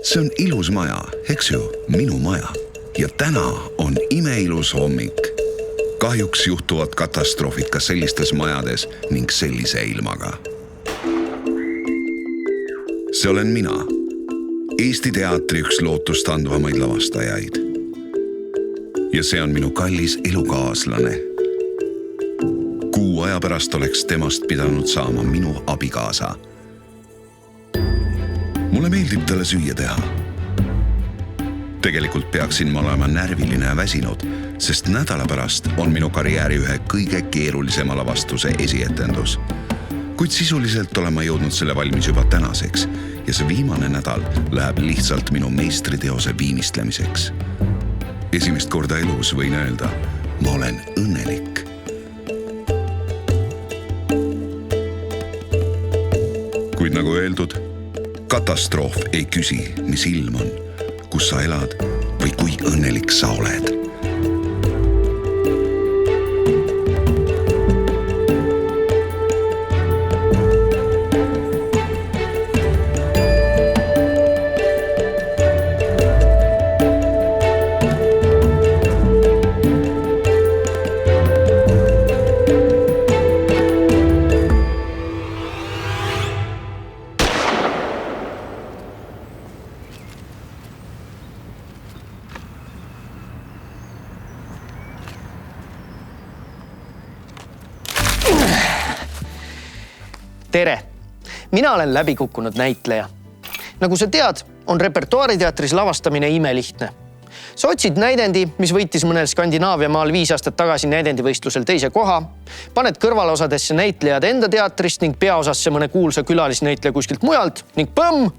See on ilus maja, eks ju, minu maja. Ja täna on imeilus hommik. Kahjuks juhtuvad katastroofid ka sellistes majades ning sellise ilmaga. See olen mina, Eesti teatri üks lootust andvamaid lavastajaid. Ja see on minu kallis elukaaslane. Kuu aja pärast oleks temast pidanud saama minu abikaasa. Mulle meeldib talle süüa teha. Tegelikult peaksin ma olema närviline ja väsinud, sest nädala pärast on minu karjääri ühe kõige keerulisema lavastuse esietendus. Kuid sisuliselt olen ma jõudnud selle valmis juba tänaseks ja see viimane nädal läheb lihtsalt minu meistriteose viimistlemiseks. Esimest korda elus võin öelda, ma olen õnnelik. Kuid nagu öeldud, katastroof ei küsi, mis ilm on, kus sa elad või kui õnnelik sa oled. Tere! Mina olen läbikukkunud näitleja. Nagu sa tead, on repertuaariteatris lavastamine imelihtne. Sa otsid näidendi, mis võitis mõnel Skandinaavia maal 5 aastat tagasi näidendivõistlusel teise koha, paned kõrvalosadesse näitlejad enda teatrist ning peaosasse mõne kuulsa külalisnäitleja kuskilt mujalt ning põmm!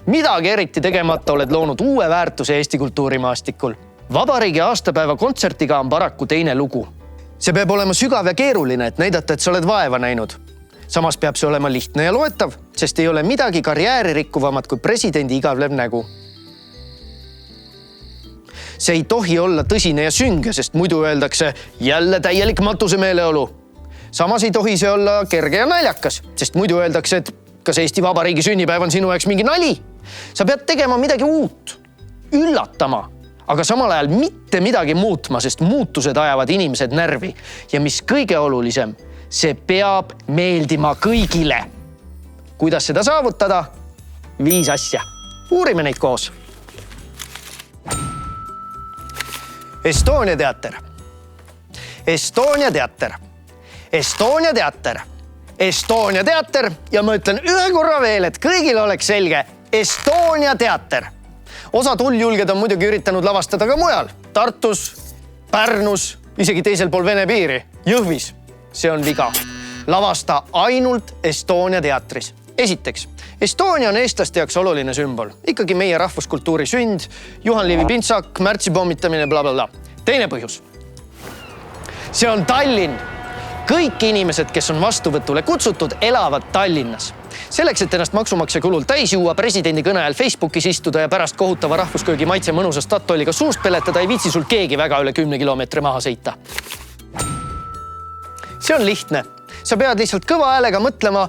Midagi eriti tegemata oled loonud uue väärtuse Eesti kultuurimaastikul. Vabariigi aastapäeva kontsertiga on paraku teine lugu. See peab olema sügav ja keeruline, et näidata, et sa oled vaeva näinud. Samas peab see olema lihtne ja loetav, sest ei ole midagi karjääri rikkuvamat kui presidendi igavlev nägu. See ei tohi olla tõsine ja sünge, sest muidu öeldakse jälle täielik matusemeeleolu. Samas ei tohi see olla kerge ja naljakas, sest muidu öeldakse, et kas Eesti Vabariigi sünnipäev on sinu jaoks mingi nali. Sa pead tegema midagi uut, üllatama, aga samal ajal mitte midagi muutma, sest muutused ajavad inimesed närvi. Ja mis kõige olulisem, see peab meeldima kõigile. Kuidas seda saavutada? 5 asja. Uurime neid koos. Estonia teater. Estonia teater. Estonia teater. Estonia teater. Ja ma ütlen ühe korra veel, et kõigil oleks selge. Estonia teater. Osa tulljulged on muidugi üritanud lavastada ka mujal. Tartus, Pärnus, isegi teisel pool Vene piiri. Jõhvis. See on viga. Lavasta ainult Estonia teatris. Esiteks, Estonia on eestlaste jaoks oluline sümbol. Ikkagi meie rahvuskultuuri sünd, Juhan Liivi pintsak, märtsi pommitamine, blablabla. Teine põhjus. See on Tallinn. Kõik inimesed, kes on vastuvõtule kutsutud, elavad Tallinnas. Selleks, et ennast maksumaksja kulul täis juua, presidendi kõne ajal Facebookis istuda ja pärast kohutava rahvusköögi maitse mõnusa Statoiliga suust peletada, ei viitsi sul keegi väga üle 10 kilomeetri maha sõita. See on lihtne. Sa pead lihtsalt kõva häälega mõtlema,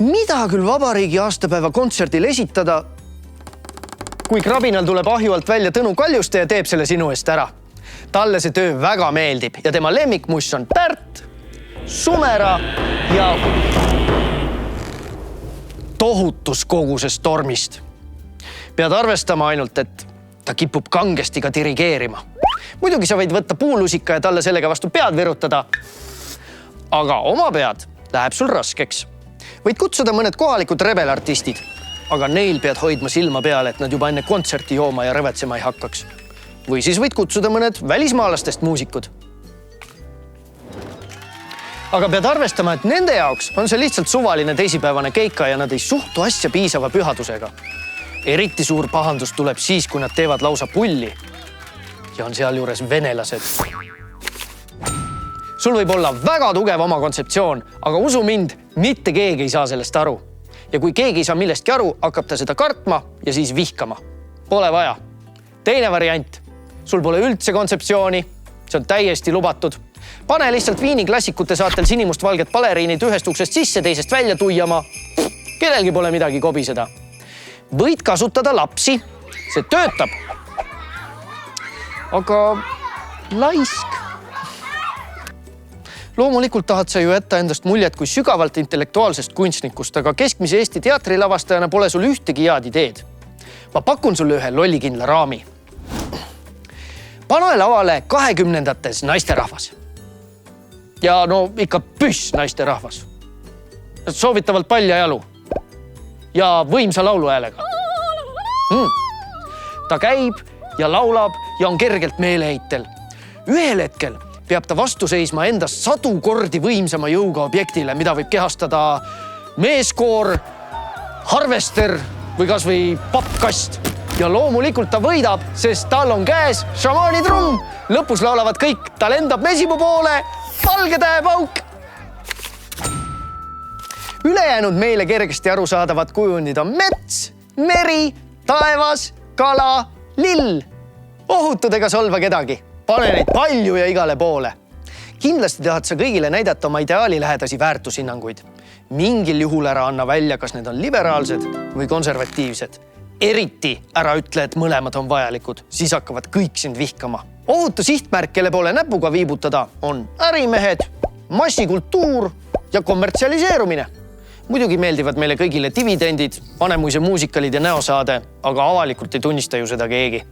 mida küll vabariigi aastapäeva kontserdil esitada, kui krabinal tuleb ahju alt välja Tõnu Kaljuste ja teeb selle sinu eest ära. Talle see töö väga meeldib ja tema lemmikmuss on Pärt, Sumera ja tohutus koguses tormist. Pead arvestama ainult, et ta kipub kangesti ka dirigeerima. Muidugi sa võid võtta puulusika ja talle sellega vastu pead virutada, aga oma pead läheb sul raskeks. Võid kutsuda mõned kohalikud rebelartistid, aga neil pead hoidma silma peale, et nad juba enne kontserti jooma ja rõvetsema ei hakkaks. Või siis võid kutsuda mõned välismaalastest muusikud. Aga pead arvestama, et nende jaoks on see lihtsalt suvaline teisipäevane keika ja nad ei suhtu asja piisava pühadusega. Eriti suur pahandus tuleb siis, kui nad teevad lausa pulli ja on sealjuures venelased. Sul võib olla väga tugev oma kontseptsioon, aga usu mind, mitte keegi ei saa sellest aru. Ja kui keegi ei saa millestki aru, hakkab ta seda kartma ja siis vihkama. Pole vaja. Teine variant. Sul pole üldse kontseptsiooni. See on täiesti lubatud. Pane lihtsalt Viini klassikute saatel sinimust-valget baleriinid ühest uksest sisse, teisest välja tuiama. Kellelgi pole midagi kobiseda. Võid kasutada lapsi, see töötab. Aga laisk. Loomulikult tahad sa ju jätta endast muljet kui sügavalt intellektuaalsest kunstnikust, aga keskmise Eesti teatrilavastajana pole sul ühtegi head ideed. Ma pakun sulle ühe lollikindla raami. Pane lavale 20-ndates naisterahvas. Ja no ikka püss naisterahvas. Soovitavalt palja jalu. Ja võimsa lauluhäälega. Ta käib ja laulab ja on kergelt meeleheitel. Ühel hetkel peab ta vastu seisma endast 100 kordi võimsama jõuga objektile, mida võib kehastada meeskoor, harvester või kas või pappkast. Ja loomulikult ta võidab, sest tal on käes šamaanitrumm. Lõpus laulavad kõik, ta lendab mesipuu poole, valge tähepauk. Ülejäänud meile kergesti arusaadavad kujundid on mets, meri, taevas, kala, lill. Ohutud ega solva kedagi. Pane neid palju ja igale poole. Kindlasti tahad sa kõigile näidata oma ideaalilähedasi väärtushinnanguid. Mingil juhul ära anna välja, kas need on liberaalsed või konservatiivsed. Eriti ära ütle, et mõlemad on vajalikud, siis hakkavad kõik sind vihkama. Ohutu sihtmärk, kelle poole näpuga viibutada, on ärimehed, massikultuur ja kommertsialiseerumine. Muidugi meeldivad meile kõigile dividendid, Vanemuise muusikalid ja näosaade, aga avalikult ei tunnista ju seda keegi.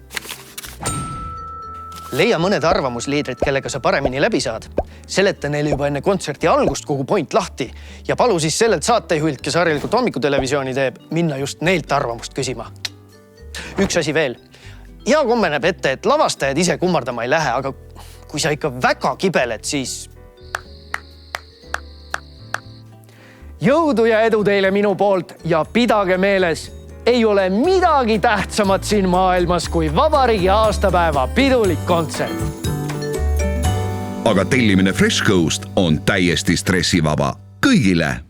Leia mõned arvamusliidrid, kellega sa paremini läbi saad. Seleta neile juba enne kontserti algust kogu point lahti ja palu siis sellelt saatejuhilt, kes harilikult hommikutelevisiooni teeb, minna just neilt arvamust küsima. Üks asi veel. Hea komme näeb ette, et lavastajad ise kummardama ei lähe, aga kui sa ikka väga kibeled, siis jõudu ja edu teile minu poolt ja pidage meeles, ei ole midagi tähtsamat siin maailmas kui vabariigi aastapäeva pidulik kontsert. Aga tellimine Fresh Coast on täiesti stressivaba kõigile.